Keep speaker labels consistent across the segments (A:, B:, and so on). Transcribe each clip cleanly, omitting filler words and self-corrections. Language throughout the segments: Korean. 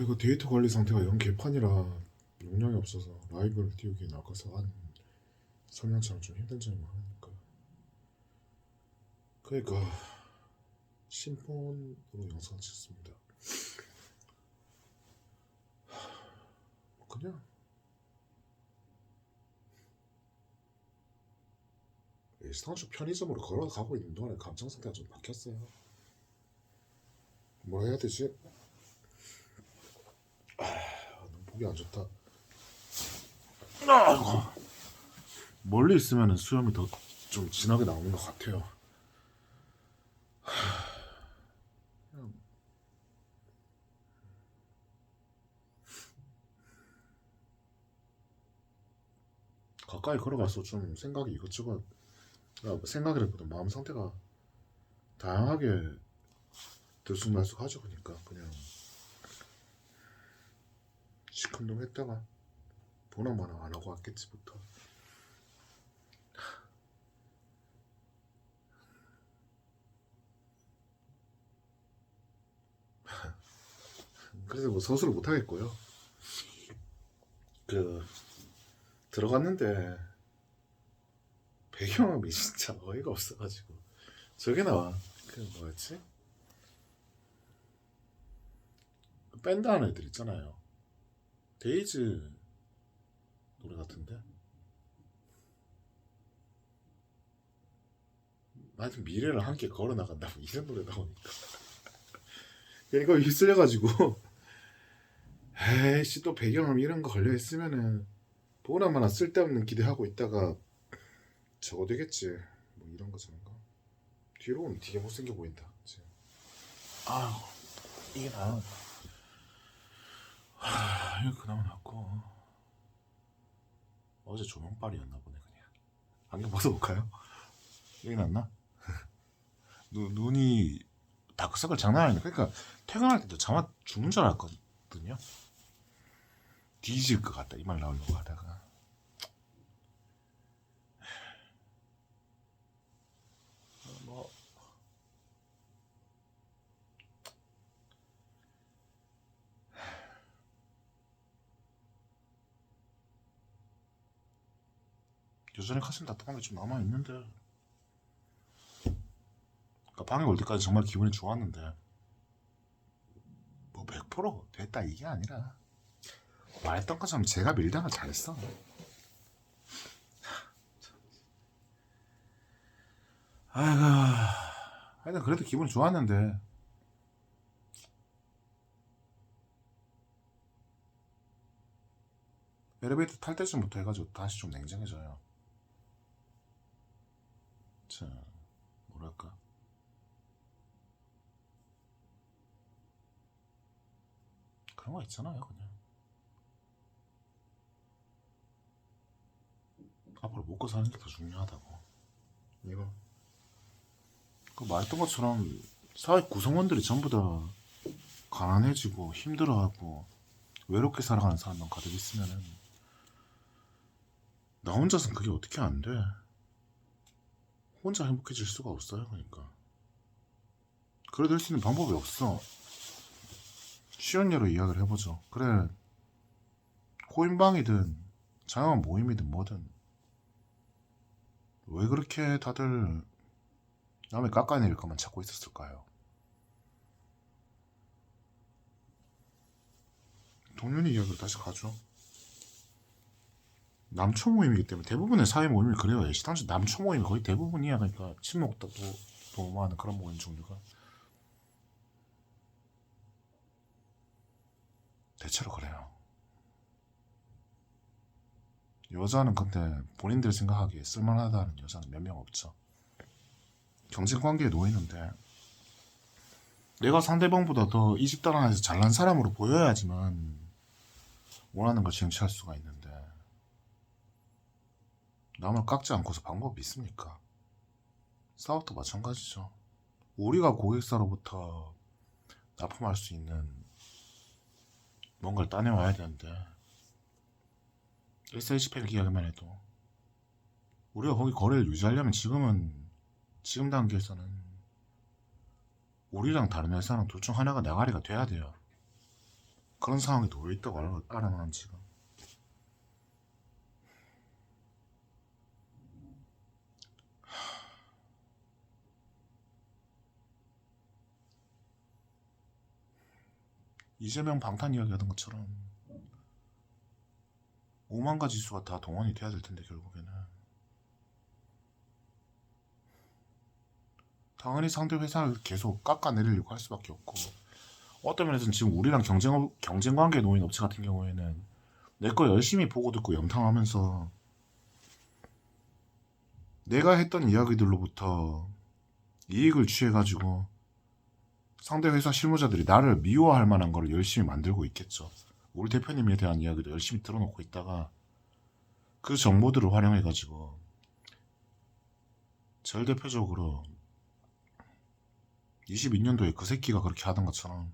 A: 이거 데이터 관리 상태가 영 개판이라 용량이 없어서 라이브를 띄우기 나가서 한 성향처럼 좀 힘든 점이 많으니까. 그러니까 신폰으로 영상 찍습니다. 그냥 일상주 편의점으로 걸어가고 있는 동안에 감정 상태가 좀 바뀌었어요. 뭐라 해야 되지? 너무 보기 안 좋다. 아이고. 멀리 있으면 수염이 더 좀 진하게 나오는 것 같아요. 가까이 걸어가서 좀 생각이 이것저것, 생각이라기보다 마음 상태가 다양하게 들쑥날쑥하죠. 그러니까 그냥 시큰둥했다가 보나마나 안 하고 왔겠지부터. 그래서 뭐 서술을 못 하겠고요. 그 들어갔는데 배경음이 진짜 어이가 없어가지고 저게 나와. 그 뭐였지? 밴드 하는 애들 있잖아요. 데이즈 노래 같은데. 하여튼 미래를 함께 걸어 나간다 뭐 이런 노래 나오니까 이거 휩쓸려가지고 에이씨 또 배경음 이런 거 걸려 있으면은 보나마나 쓸데없는 기대하고 있다가 저거 되겠지 뭐 이런 거 저런 거. 뒤로 오면 되게 못생겨 보인다 지금. 아유 이게 나은. 이거 그나마 낫고 어제 조명빨이었나 보네. 그냥 안경 벗어볼까요? 이게 낫나? 눈이 다크서클 장난 아니야. 그러니까 퇴근할 때도 잠아 죽는 줄 알았거든요. 뒤질 것 같다 이 말 나오려고 하다가 뭐 여전히 가슴 답답한 게 좀 남아 있는데. 그러니까 방에 올 때까지 정말 기분이 좋았는데 뭐 100% 됐다 이게 아니라 말했던 것처럼 제가 밀당을 잘했어. 아이고 하여튼 그래도 기분이 좋았는데 엘리베이터 탈 때쯤부터 해가지고 다시 좀 냉정해져요. 자 뭐랄까 그런 거 있잖아요. 그냥 앞으로 먹고 사는 게 더 중요하다고. 이거 그 말했던 것처럼 사회 구성원들이 전부 다 가난해지고 힘들어하고 외롭게 살아가는 사람만 가득 있으면은 나 혼자서는 그게 어떻게 안 돼. 혼자 행복해질 수가 없어요. 그러니까 그래 될 수 있는 방법이 없어. 쉬운 예로 이야기를 해보죠. 그래 코인방이든 자영업 모임이든 뭐든 왜 그렇게 다들 남의 깎아내릴 것만 찾고 있었을까요? 동료의 이야기로 다시 가죠. 남초 모임이기 때문에 대부분의 사회 모임이 그래요. 애시당초 남초 모임이 거의 대부분이야. 그러니까 친목도 도모하는 그런 모임 종류가 대체로 그래요. 여자는 근데 본인들 생각하기에 쓸만하다는 여자는 몇 명 없죠. 경쟁관계에 놓이는데 내가 상대방보다 더 이 집단 안에서 잘난 사람으로 보여야지만 원하는 걸 쟁취할 수가 있는데 남을 깎지 않고서 방법이 있습니까? 사업도 마찬가지죠. 우리가 고객사로부터 납품할 수 있는 뭔가를 따내와야 되는데 1세지팩 이야기만 해도 우리가 거기 거래를 유지하려면 지금 단계에서는 우리랑 다른 회사랑 둘 중 하나가 나가리가 돼야 돼요. 그런 상황에 놓여 있다고 알아만 지금. 이재명 방탄 이야기 하던 것처럼 5만 가지 수가 다 동원이 돼야 될 텐데 결국에는 당연히 상대 회사를 계속 깎아내리려고 할 수밖에 없고, 어떤 면에서는 지금 우리랑 경쟁 관계에 놓인 업체 같은 경우에는 내 거 열심히 보고 듣고 염탐하면서 내가 했던 이야기들로부터 이익을 취해가지고 상대 회사 실무자들이 나를 미워할 만한 거를 열심히 만들고 있겠죠. 우리 대표님에 대한 이야기도 열심히 들어놓고 있다가 그 정보들을 활용해가지고 제일 대표적으로 22년도에 그 새끼가 그렇게 하던 것처럼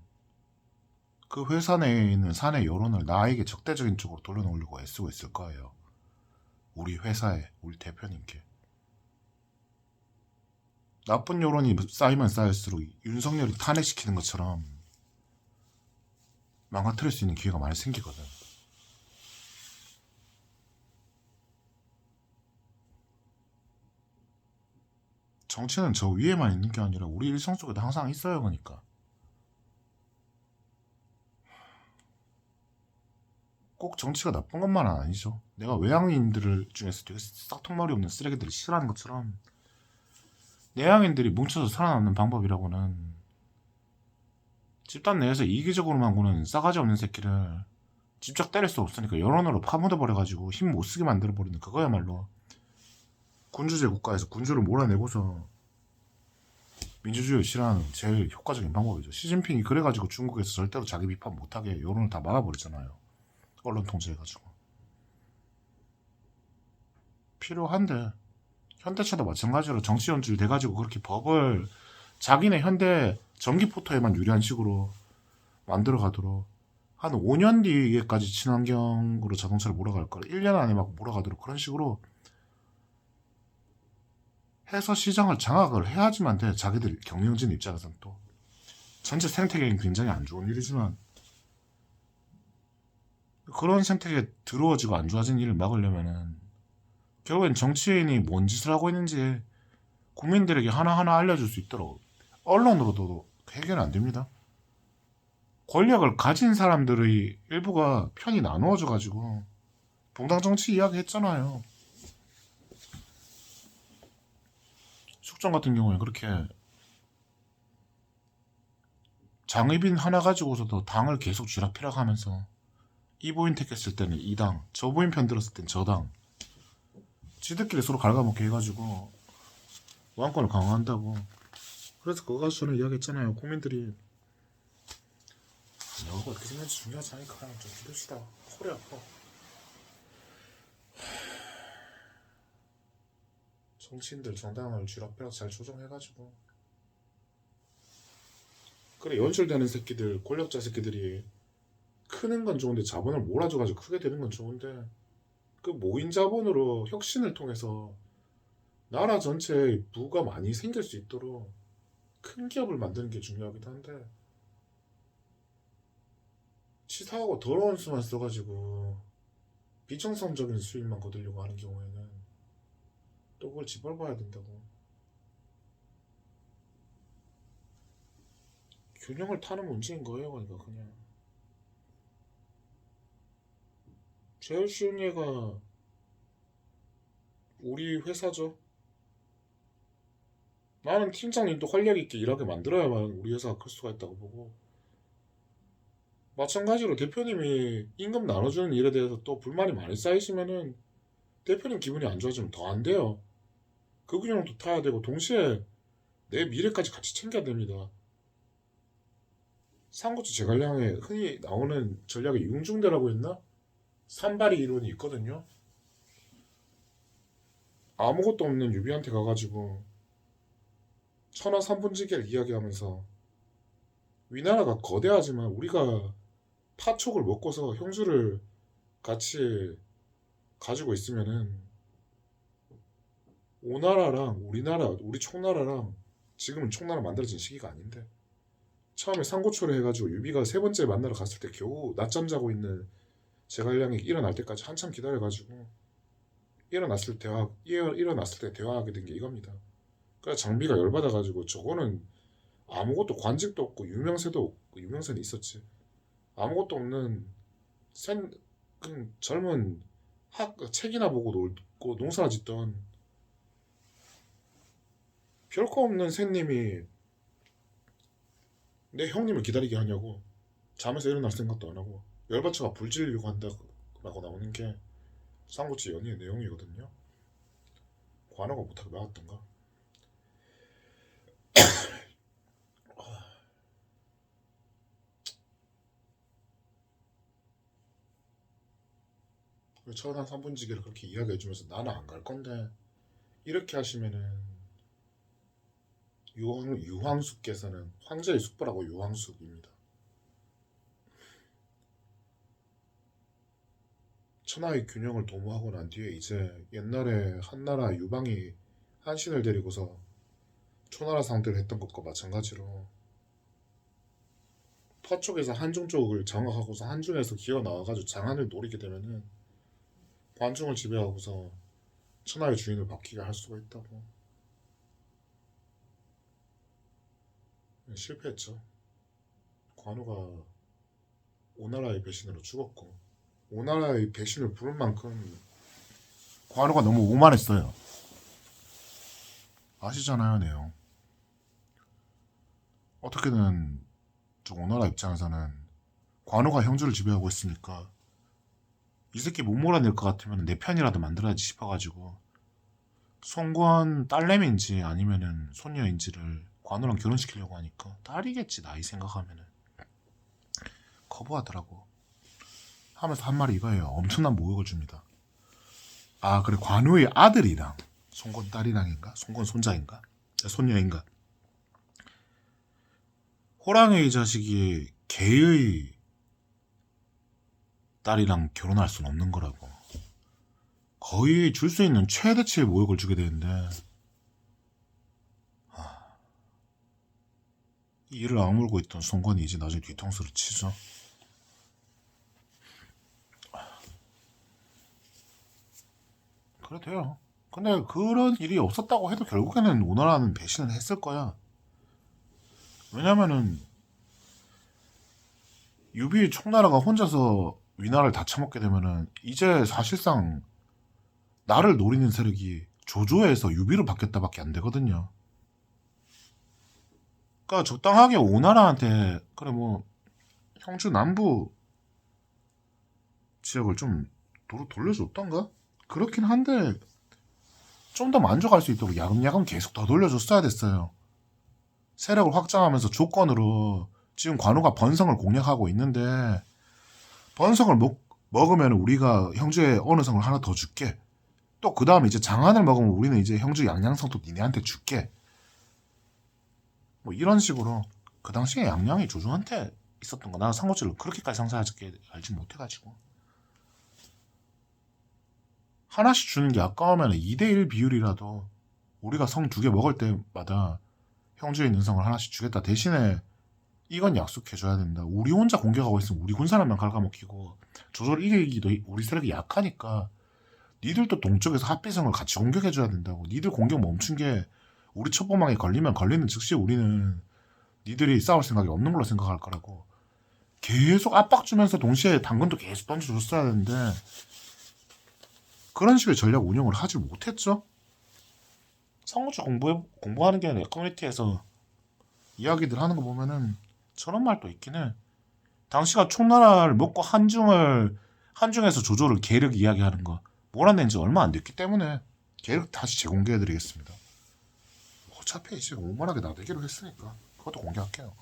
A: 그 회사 내에 있는 사내 여론을 나에게 적대적인 쪽으로 돌려놓으려고 애쓰고 있을 거예요. 우리 회사에, 우리 대표님께. 나쁜 여론이 쌓이면 쌓일수록 윤석열이 탄핵시키는 것처럼 망가뜨릴 수 있는 기회가 많이 생기거든. 정치는 저 위에만 있는 게 아니라 우리 일상 속에도 항상 있어요. 그러니까 꼭 정치가 나쁜 것만은 아니죠. 내가 외향인들 중에서 되게 싹통머리 없는 쓰레기들이 싫어하는 것처럼 내향인들이 뭉쳐서 살아남는 방법이라고는 집단 내에서 이기적으로만 구는 싸가지 없는 새끼를 직접 때릴 수 없으니까 여론으로 파묻어버려가지고 힘 못쓰게 만들어버리는, 그거야말로 군주제 국가에서 군주를 몰아내고서 민주주의를 실현하는 제일 효과적인 방법이죠. 시진핑이 그래가지고 중국에서 절대로 자기 비판 못하게 여론을 다 막아버리잖아요. 언론 통제해가지고. 필요한데 현대차도 마찬가지로 정치 연출 돼가지고 그렇게 법을 자기네 현대 전기포터에만 유리한 식으로 만들어가도록 한 5년 뒤에까지 친환경으로 자동차를 몰아갈 거를 1년 안에 막 몰아가도록 그런 식으로 해서 시장을 장악을 해야지만 돼. 자기들 경영진 입장에서는 또 전체 생태계는 굉장히 안 좋은 일이지만 그런 생태계에 들어워지고 안 좋아진 일을 막으려면은 결국엔 정치인이 뭔 짓을 하고 있는지 국민들에게 하나하나 알려줄 수 있도록 언론으로도 해결 안 됩니다. 권력을 가진 사람들의 일부가 편이 나누어져가지고 봉당 정치 이야기 했잖아요. 숙정 같은 경우에 그렇게 장의빈 하나 가지고서도 당을 계속 쥐락펴락하면서 이 부인 택했을 때는 이 당, 저 부인 편 들었을 땐 저 당, 지들끼리 서로 갉아먹게 해가지고 왕권을 강화한다고. 그래서 그거 가지고 저는 이야기했잖아요. 국민들이 너가 어떻게 생각할지 중요하지 않으니까 그냥 좀 기릅시다. 허리 아파. 정치인들 정당을 쥐락펴락 잘 조정해가지고 그래, 연출되는 새끼들, 권력자 새끼들이 크는 건 좋은데 자본을 몰아줘가지고 크게 되는 건 좋은데 그 모인 자본으로 혁신을 통해서 나라 전체에 부가 많이 생길 수 있도록 큰 기업을 만드는 게 중요하기도 한데 치사하고 더러운 수만 써가지고 비정상적인 수익만 거두려고 하는 경우에는 또 그걸 짓밟아야 된다고. 균형을 타는 문제인 거예요. 그러니까 그냥 제일 쉬운 예가 우리 회사죠. 나는 팀장님도 활력 있게 일하게 만들어야만 우리 회사가 클 수가 있다고 보고, 마찬가지로 대표님이 임금 나눠주는 일에 대해서 또 불만이 많이 쌓이시면은 대표님 기분이 안 좋아지면 더 안 돼요. 그 균형도 타야 되고 동시에 내 미래까지 같이 챙겨야 됩니다. 삼국지 제갈량에 흔히 나오는 전략의 융중대라고 했나? 산발이 이론이 있거든요. 아무것도 없는 유비한테 가가지고 천하 삼분지계를 이야기하면서 위나라가 거대하지만 우리가 파촉을 먹고서 형주를 같이 가지고 있으면은 오나라랑 우리나라, 우리 총나라랑, 지금은 총나라 만들어진 시기가 아닌데 처음에 상고초를 해가지고 유비가 세 번째 만나러 갔을 때 겨우 낮잠 자고 있는 제갈량이 일어날 때까지 한참 기다려가지고 일어났을 때 대화하게 된 게 이겁니다. 그래서 장비가 열받아가지고 저거는 아무것도 관직도 없고 유명세도 없고 유명세는 있었지. 아무것도 없는 젊은 책이나 보고 놀고 농사나 짓던 별거 없는 새님이 내 형님을 기다리게 하냐고. 잠에서 일어날 생각도 안 하고 열받쳐가 불 지르려고 한다라고 나오는 게 삼국지 연의의 내용이거든요. 관우가 못하게 막았던가. 천안 3분지기를 그렇게 이야기해주면서 나는 안 갈 건데 이렇게 하시면은 유황숙께서는 황제의 숙부라고 유황숙입니다. 천하의 균형을 도모하고 난 뒤에 이제 옛날에 한나라 유방이 한신을 데리고서 초나라 상대를 했던 것과 마찬가지로 서쪽에서 한중 쪽을 장악하고서 한중에서 기어 나와가지고 장안을 노리게 되면은 관중을 지배하고서 천하의 주인을 바뀌게 할 수가 있다고. 실패했죠. 관우가 오나라의 배신으로 죽었고 오나라의 배신을 부른 만큼 관우가 너무 오만했어요. 아시잖아요, 내용. 어떻게든 오나라 입장에서는 관우가 형주를 지배하고 있으니까 이 새끼 못 몰아낼 것 같으면 내 편이라도 만들어야지 싶어가지고 송권 딸내미인지 아니면은 손녀인지를 관우랑 결혼시키려고 하니까 딸이겠지 나이 생각하면은 거부하더라고. 하면서 한 말이 이거예요. 엄청난 모욕을 줍니다. 아 그래 관우의 아들이랑 송권 딸이랑인가? 송권 손자인가? 손녀인가? 호랑이 자식이 개의 딸이랑 결혼할 수는 없는 거라고. 거의 줄 수 있는 최대치의 모욕을 주게 되는데 이를 악물고 있던 송권이 이제 나중에 뒤통수를 치죠. 그래 돼요. 근데 그런 일이 없었다고 해도 결국에는 오나라는 배신을 했을 거야. 왜냐면은 유비 총나라가 혼자서 위나라를 다 처먹게 되면은 이제 사실상 나를 노리는 세력이 조조에서 유비로 바뀌었다밖에 안 되거든요. 그러니까 적당하게 오나라한테 그래 뭐 형주 남부 지역을 좀 도로 돌려줬던가? 그렇긴 한데 좀 더 만족할 수 있도록 야금야금 계속 더 돌려줬어야 됐어요. 세력을 확장하면서 조건으로 지금 관우가 번성을 공략하고 있는데 번성을 먹으면 우리가 형주의 어느 성을 하나 더 줄게. 또 그 다음에 이제 장안을 먹으면 우리는 이제 형주 양양성도 니네한테 줄게. 뭐 이런 식으로 그 당시에 양양이 조조한테 있었던 거. 나는 삼국지를 그렇게까지 상세하게 알지 못해가지고 하나씩 주는 게 아까우면 2대1 비율이라도 우리가 성 2개 먹을 때마다 형주에 있는 성을 하나씩 주겠다. 대신에 이건 약속해줘야 된다. 우리 혼자 공격하고 있으면 우리 군사람만 갉아먹히고 조조를 이기기도 우리 세력이 약하니까 니들도 동쪽에서 합비성을 같이 공격해줘야 된다고. 니들 공격 멈춘 게 우리 첩보망에 걸리면 걸리는 즉시 우리는 니들이 싸울 생각이 없는 걸로 생각할 거라고 계속 압박 주면서 동시에 당근도 계속 던져줬어야 되는데 그런 식의 전략 운영을 하지 못했죠. 삼국지 공부하는 게 아니라 커뮤니티에서 이야기들 하는 거 보면은 저런 말도 있긴 해. 당시가 총나라를 먹고 한중에서 조조를 계륵 이야기하는 거 몰아낸 지 얼마 안 됐기 때문에 계륵 다시 재공개해드리겠습니다. 어차피 이제 오만하게 나대기로 했으니까 그것도 공개할게요.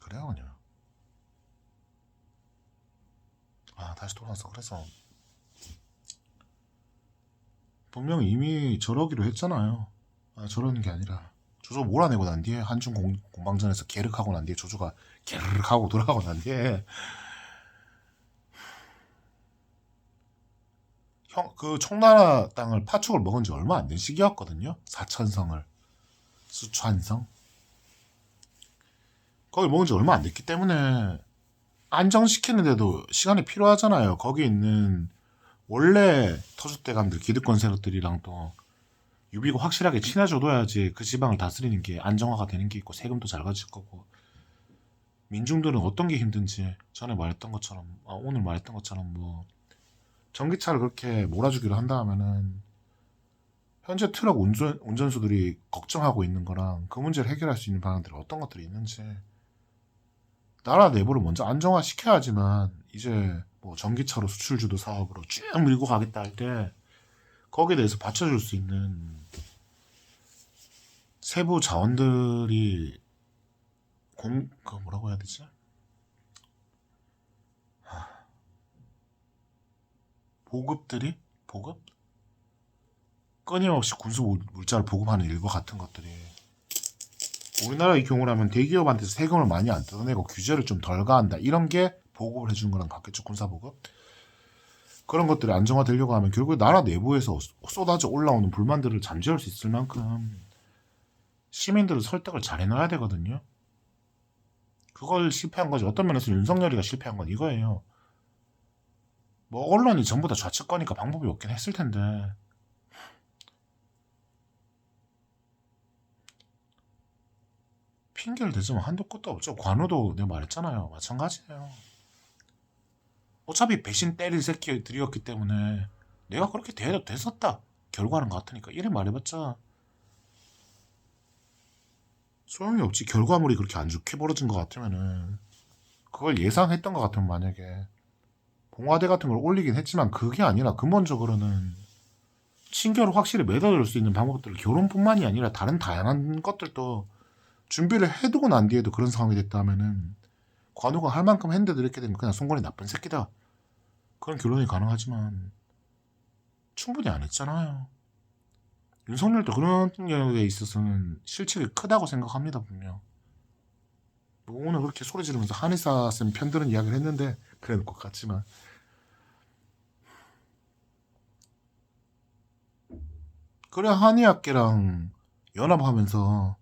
A: 그래요 그냥. 아 다시 돌아와서 그래서 분명히 이미 저러기로 했잖아요. 아 저러는 게 아니라 조조 몰아내고 난 뒤에 한중 공방전에서 계륵하고 난 뒤에 조조가 계륵하고 돌아가고 난 뒤에 그 청나라 땅을 파축을 먹은 지 얼마 안 된 시기였거든요. 사천성을. 수촨성. 거기 먹은 지 얼마 안 됐기 때문에 안정시키는데도 시간이 필요하잖아요. 거기 있는 원래 터줏대감들 기득권 세력들이랑 또 유비가 확실하게 친해져둬야지 그 지방을 다스리는 게 안정화가 되는 게 있고 세금도 잘 가질 거고 민중들은 어떤 게 힘든지 전에 말했던 것처럼 오늘 말했던 것처럼 뭐 전기차를 그렇게 몰아주기로 한다 하면은 현재 트럭 운전수들이 걱정하고 있는 거랑 그 문제를 해결할 수 있는 방안들이 어떤 것들이 있는지 나라 내부를 먼저 안정화시켜야지만 이제 뭐 전기차로 수출주도 사업으로 쭉 밀고 가겠다 할 때 거기에 대해서 받쳐줄 수 있는 세부 자원들이 그 뭐라고 해야 되지? 보급들이? 보급? 끊임없이 군수 물자를 보급하는 일과 같은 것들이 우리나라의 경우라면 대기업한테서 세금을 많이 안 뜯어내고 규제를 좀 덜 가한다 이런 게 보급을 해주는 거랑 같겠죠. 군사보급 그런 것들이 안정화되려고 하면 결국 나라 내부에서 쏟아져 올라오는 불만들을 잠재울 수 있을 만큼 시민들을 설득을 잘 해놔야 되거든요. 그걸 실패한 거지. 어떤 면에서 윤석열이가 실패한 건 이거예요. 뭐 언론이 전부 다 좌측 거니까 방법이 없긴 했을 텐데 핑계를 대지면 한도 끝도 없죠. 관우도 내가 말했잖아요. 마찬가지예요. 어차피 배신 때릴 새끼들이었기 때문에 내가 그렇게 대해도 됐었다. 결과는 같으니까 이래 말해봤자 소용이 없지. 결과물이 그렇게 안 좋게 벌어진 것 같으면은 그걸 예상했던 것 같으면 만약에 봉화대 같은 걸 올리긴 했지만 그게 아니라 근본적으로는 친교를 확실히 맺어줄 수 있는 방법들을 결혼뿐만이 아니라 다른 다양한 것들도 준비를 해두고 난 뒤에도 그런 상황이 됐다면은 관우가 할 만큼 했는데도 이렇게 되면 그냥 송건이 나쁜 새끼다. 그런 결론이 가능하지만 충분히 안 했잖아요. 윤석열도 그런 영역에 있어서는 실책이 크다고 생각합니다. 분명. 뭐 오늘 그렇게 소리 지르면서 한의사 쌤 편드는 이야기를 했는데 그래도 것 같지만 그래 한의학계랑 연합하면서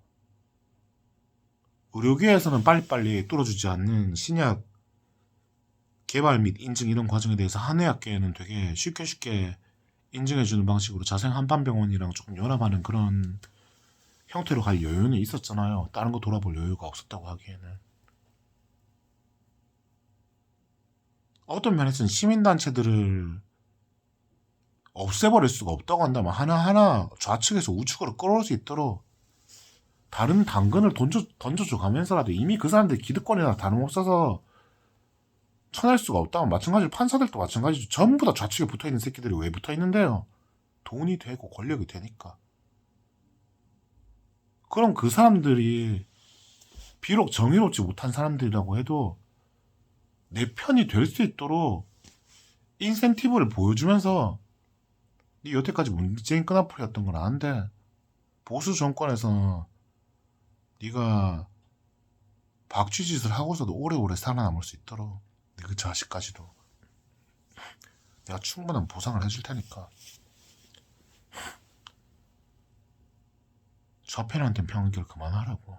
A: 의료계에서는 빨리빨리 뚫어주지 않는 신약 개발 및 인증 이런 과정에 대해서 한의학계는 되게 쉽게 인증해주는 방식으로 자생 한방병원이랑 조금 연합하는 그런 형태로 갈 여유는 있었잖아요. 다른 거 돌아볼 여유가 없었다고 하기에는. 어떤 면에서는 시민단체들을 없애버릴 수가 없다고 한다면 하나하나 좌측에서 우측으로 끌어올 수 있도록 다른 당근을 던져줘 가면서라도 이미 그 사람들 기득권이나 다름없어서 쳐낼 수가 없다면 마찬가지로 판사들도 마찬가지죠. 전부 다 좌측에 붙어있는 새끼들이 왜 붙어있는데요? 돈이 되고 권력이 되니까. 그럼 그 사람들이 비록 정의롭지 못한 사람들이라고 해도 내 편이 될 수 있도록 인센티브를 보여주면서 네 여태까지 문재인 끈앞풀이였던 건 아는데 보수 정권에서 네가 박쥐짓을 하고서도 오래오래 살아남을 수 있도록 그 자식까지도 내가 충분한 보상을 해줄 테니까 저편한테는 편견 그만하라고.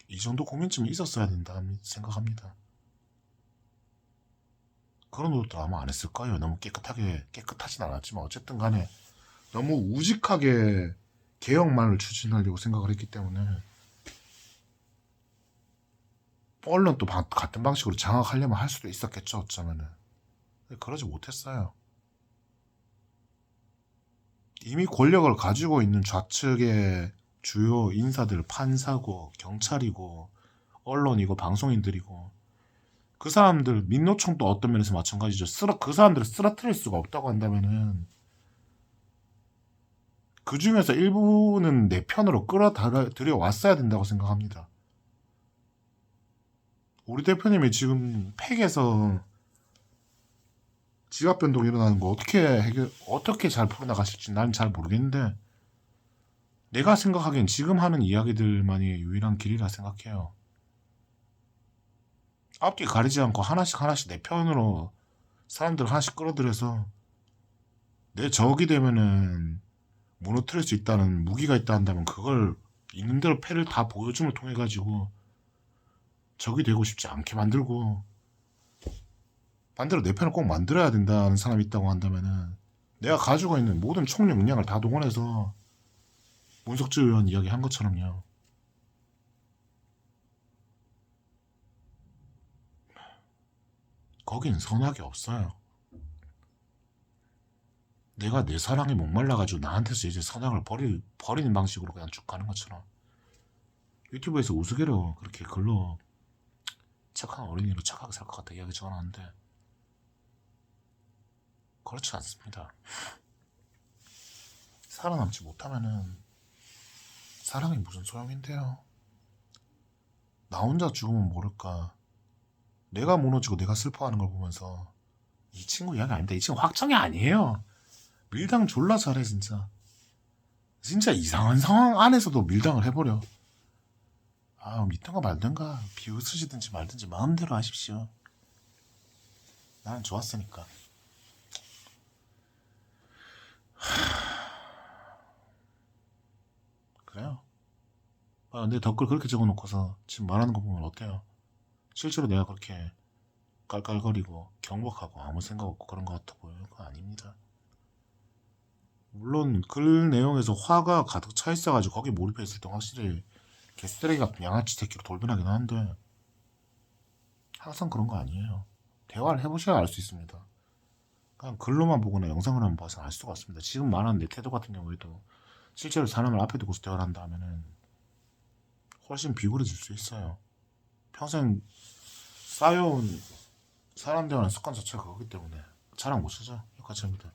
A: 이 정도 고민쯤이 있었어야 된다 생각합니다. 그런 노력도 아마 안 했을 거예요. 너무 깨끗하진 않았지만 어쨌든 간에 너무 우직하게 개혁만을 추진하려고 생각을 했기 때문에 언론 또 같은 방식으로 장악하려면 할 수도 있었겠죠. 어쩌면은 그러지 못했어요. 이미 권력을 가지고 있는 좌측의 주요 인사들 판사고 경찰이고 언론이고 방송인들이고 그 사람들 민노총도 어떤 면에서 마찬가지죠. 그 사람들을 쓰러뜨릴 수가 없다고 한다면은 그 중에서 일부는 내 편으로 끌어들여 왔어야 된다고 생각합니다. 우리 대표님이 지금 팩에서 지갑 변동 일어나는 거 어떻게 잘 풀어나가실지 난 잘 모르겠는데 내가 생각하기엔 지금 하는 이야기들만이 유일한 길이라 생각해요. 앞뒤 가리지 않고 하나씩 내 편으로 사람들 하나씩 끌어들여서 내 적이 되면은 무너뜨릴 수 있다는 무기가 있다 한다면 그걸 있는 대로 패를 다 보여줌을 통해 가지고 적이 되고 싶지 않게 만들고, 반대로 내 편을 꼭 만들어야 된다는 사람이 있다고 한다면은 내가 가지고 있는 모든 총 역량을 다 동원해서 문석주 의원 이야기 한 것처럼요. 거긴 선악이 없어요. 내가 내 사랑에 목말라가지고 나한테서 이제 선악을 버리는 방식으로 그냥 쭉 가는 것처럼 유튜브에서 우스개로 그렇게 글로 착한 어린이로 착하게 살 것 같다 이야기 전하는데 그렇지 않습니다. 살아남지 못하면은 사랑이 무슨 소용인데요. 나 혼자 죽으면 모를까. 내가 무너지고 내가 슬퍼하는 걸 보면서 이 친구 이야기 아닙니다. 이 친구 확정이 아니에요. 밀당 졸라 잘해 진짜. 진짜 이상한 상황 안에서도 밀당을 해버려. 아, 믿든가 말든가 비웃으시든지 말든지 마음대로 하십시오. 나는 좋았으니까. 그래요. 아, 근데 댓글 그렇게 적어놓고서 지금 말하는 거 보면 어때요? 실제로 내가 그렇게 깔깔거리고 경박하고 아무 생각 없고 그런 것 같아 보이는 거 아닙니다. 물론 글 내용에서 화가 가득 차 있어가지고 거기에 몰입했을 때 확실히 개쓰레기 같은 양아치 새끼로 돌변하긴 하는데 항상 그런 거 아니에요. 대화를 해보셔야 알 수 있습니다. 그냥 글로만 보거나 영상을 한번 봐서 알 수가 없습니다. 지금 말하는 내 태도 같은 경우에도 실제로 사람을 앞에 두고서 대화를 한다 하면은 훨씬 비굴해질 수 있어요. 평생 쌓여온 사람 대화는 습관 자체가 그거기 때문에 자랑 못 하죠. 여기까지 합니다.